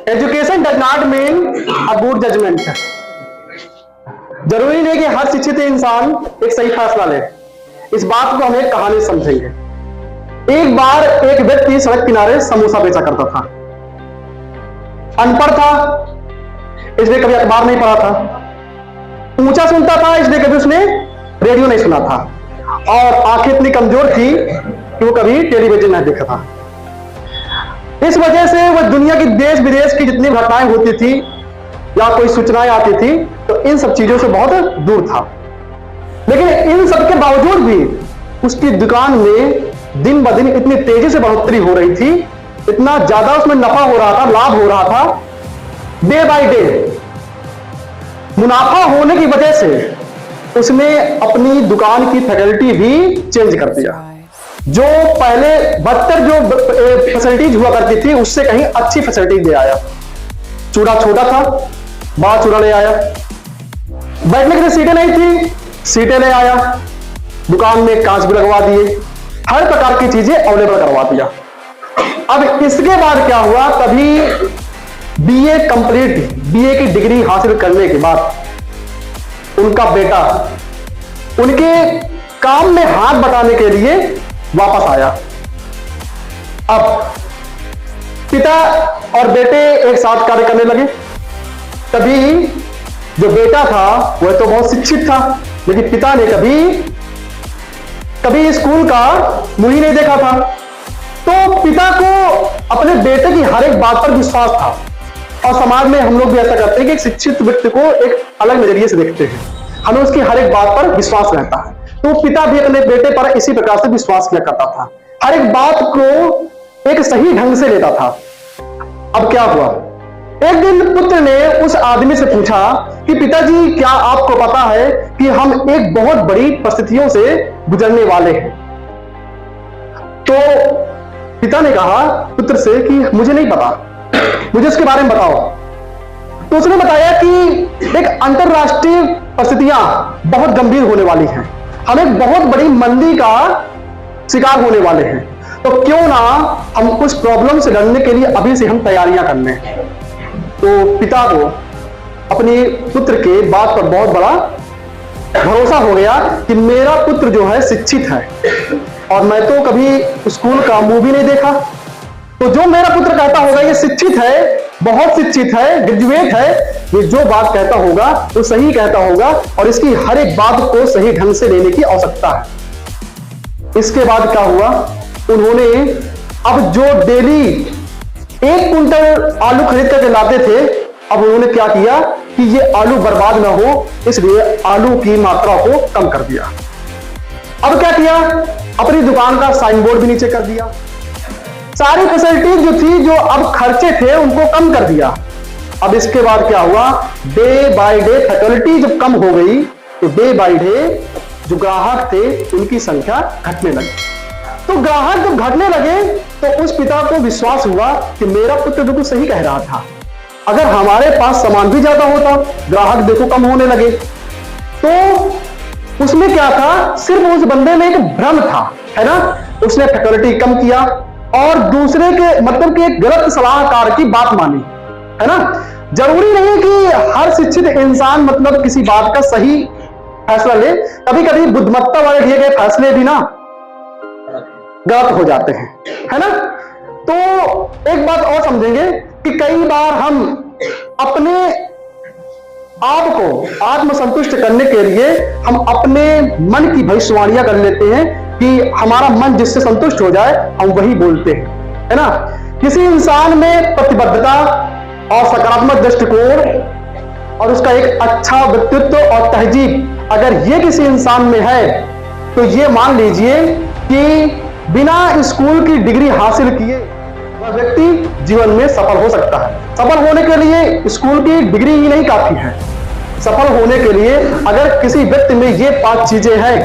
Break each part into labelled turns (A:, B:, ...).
A: Education does not mean a good judgement. जरूरी नहीं कि हर शिक्षित इंसान एक सही फैसला ले। इस बात को हम एक कहानी समझेंगे। एक बार एक व्यक्ति सड़क किनारे समोसा बेचा करता था। अनपढ़ था, इसलिए कभी अखबार नहीं पढ़ा था। ऊंचा सुनता था, इसलिए कभी उसने रेडियो नहीं सुना था। और आंखें इतनी कमजोर थी कि वो कभी टेलीविजन नहीं देखा था। इस वजह से वह दुनिया की देश विदेश की जितनी घटनाएं होती थी या कोई सूचनाएं आती थी तो इन सब चीजों से बहुत दूर था। लेकिन इन सब के बावजूद भी उसकी दुकान में दिन ब दिन इतनी तेजी से बढ़ोतरी हो रही थी, इतना ज्यादा उसमें नफा हो रहा था, लाभ हो रहा था। डे बाय डे मुनाफा होने की वजह से उसने अपनी दुकान की फैकल्टी भी चेंज कर दिया। जो पहले 72 जो फैसिलिटीज हुआ करती थी उससे कहीं अच्छी फैसिलिटीज ले आया। चूड़ा छोटा था, बड़ा चूड़ा ले आया। बैठने के लिए सीटें नहीं थी, सीटें ले आया। दुकान में कांच भी लगवा दिए, हर प्रकार की चीजें अवेलेबल करवा दिया। अब इसके बाद क्या हुआ, तभी बीए कंप्लीट, बीए की डिग्री हासिल करने के बाद उनका बेटा उनके काम में हाथ बटाने के लिए वापस आया। अब पिता और बेटे एक साथ कार्य करने लगे। तभी जो बेटा था वह तो बहुत शिक्षित था, लेकिन पिता ने कभी स्कूल का मुंह ही नहीं देखा था। तो पिता को अपने बेटे की हर एक बात पर विश्वास था। और समाज में हम लोग भी ऐसा करते हैं कि एक शिक्षित व्यक्ति को एक अलग नजरिए से देखते हैं, हमें उसकी हर एक बात पर विश्वास रहता है। तो पिता भी अपने बेटे पर इसी प्रकार से विश्वास किया करता था, हर एक बात को एक सही ढंग से लेता था। अब क्या हुआ, एक दिन पुत्र ने उस आदमी से पूछा कि पिताजी, क्या आपको पता है कि हम एक बहुत बड़ी परिस्थितियों से गुजरने वाले हैं? तो पिता ने कहा पुत्र से कि मुझे नहीं पता, मुझे उसके बारे में बताओ। तो उसने बताया कि एक अंतरराष्ट्रीय परिस्थितियां बहुत गंभीर होने वाली हैं, हम एक बहुत बड़ी मंदी का शिकार होने वाले हैं। तो क्यों ना हम उस प्रॉब्लम से लड़ने के लिए अभी से हम तैयारियां कर लें। तो पिता को अपने पुत्र के बात पर बहुत बड़ा भरोसा हो गया कि मेरा पुत्र जो है शिक्षित है, और मैं तो कभी स्कूल का मुंह भी नहीं देखा। तो जो मेरा पुत्र कहता होगा ये शिक्षित है, बहुत शिक्षित है, ग्रेजुएट है, ये जो बात कहता होगा वो सही कहता होगा और इसकी हर एक बात को सही ढंग से लेने की आवश्यकता है। इसके बाद क्या हुआ, उन्होंने अब जो डेली 1 कुंटल आलू खरीद करके लाते थे, अब उन्होंने क्या किया कि ये आलू बर्बाद ना हो, इसलिए आलू की मात्रा को कम कर दिया। अब क्या किया, अपनी दुकान का साइन बोर्ड भी नीचे कर दिया। सारी फैसिलिटीज जो थी, जो अब खर्चे थे, उनको कम कर दिया। अब इसके बाद क्या हुआ, डे बाय डे फैसिलिटी जब कम हो गई तो डे बाय डे जो ग्राहक थे उनकी संख्या घटने लगी। तो ग्राहक जब घटने लगे तो उस पिता को विश्वास हुआ कि मेरा पुत्र बिल्कुल सही कह रहा था, अगर हमारे पास सामान भी ज्यादा होता, ग्राहक देखो कम होने लगे। तो उसमें क्या था, सिर्फ उस बंदे में एक भ्रम था, है ना। उसने फैसिलिटी कम किया और दूसरे के मतलब कि एक गलत सलाहकार की बात मानी, है ना। जरूरी नहीं कि हर शिक्षित इंसान मतलब किसी बात का सही फैसला ले, कभी कभी बुद्धिमत्ता वाले लिए गए फैसले भी ना गलत हो जाते हैं, है ना। तो एक बात और समझेंगे कि कई बार हम अपने आप को आत्मसंतुष्ट करने के लिए हम अपने मन की भविष्यवाणियां कर लेते हैं कि हमारा मन जिससे संतुष्ट हो जाए हम वही बोलते हैं, है ना। किसी इंसान में प्रतिबद्धता और सकारात्मक दृष्टिकोण और उसका एक अच्छा व्यक्तित्व और तहजीब अगर ये किसी इंसान में है तो ये मान लीजिए कि बिना स्कूल की डिग्री हासिल किए वह व्यक्ति जीवन में सफल हो सकता है। सफल होने के लिए स्कूल की डिग्री ही नहीं काफी है। सफल होने के लिए अगर किसी व्यक्ति में ये 5 चीजें हैं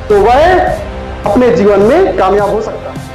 A: तो वह अपने जीवन में कामयाब हो सकता है।